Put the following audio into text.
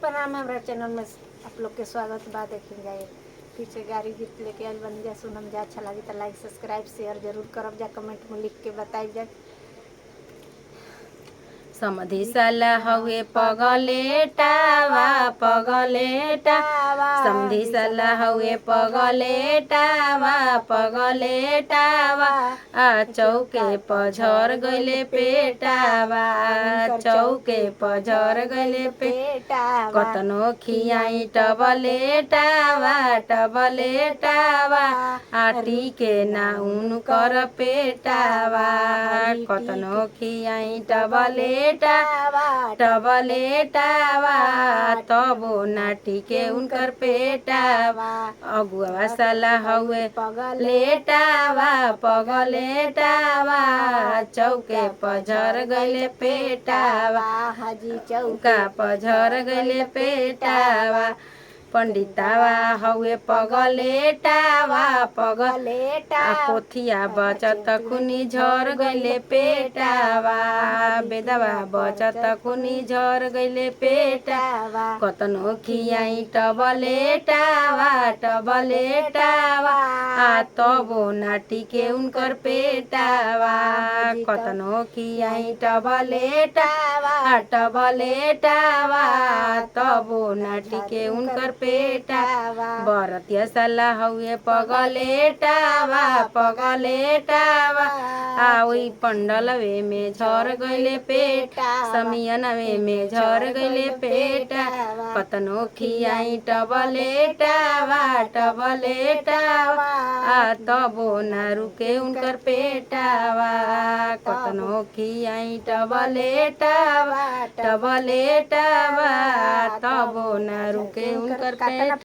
प्रणाम। हमारा चैनल में आप लोग के स्वागत बा। देखें जाए पीछे गाड़ी गीत लेके आयल बन जा। सुनम जा अच्छा लगी तो लाइक सब्सक्राइब शेयर जरूर करब जा। कमेंट में लिख के बताई जा। समधि साला हवे पगलेटावा पगलेटावा समधि साला हवे पगलेटावा पगलेटावा आ चौके पझर गइले पेटावा चौके पझर गइले पेटावा कतनो खियाई टबलेटावा टबलेटावा आटी के ना उनकर पेटावा कतनो खियाई टबलेटावा टबलेटावा तबो नाटी के उनकर पेटावा अगुआ साला हवे पगलेटावा पगलेटावा चौके पझर गइले पेटावा हाजी चौका का पझर गइले पेटावा पंडितावा हवे पगलेटावा पगलेटावा पोथिया बचत खुनी झर गइले पेटावा बेदवा बचत खुनी झर गइले पेटावा कतनो खियाई टबलेटावा टबलेटावा आ तबो नाटी के उनकर पेटावा कतनो खियाई टबलेटावा टबलेटावा तबो नाटी के उनकर पेटावा बरतिया साला हवे पगलेटावा पगलेटावा आ ओई पंडलवे में झर गइले पेटा समियनवे में झर गइले पेटा कतनो खियाई टबलेटावा टबलेटावा आ तबो ना रुके उनकर पेटावा कतनो खियाई टबलेटावा टबलेटावा तबो ना रुके उनकर पेट।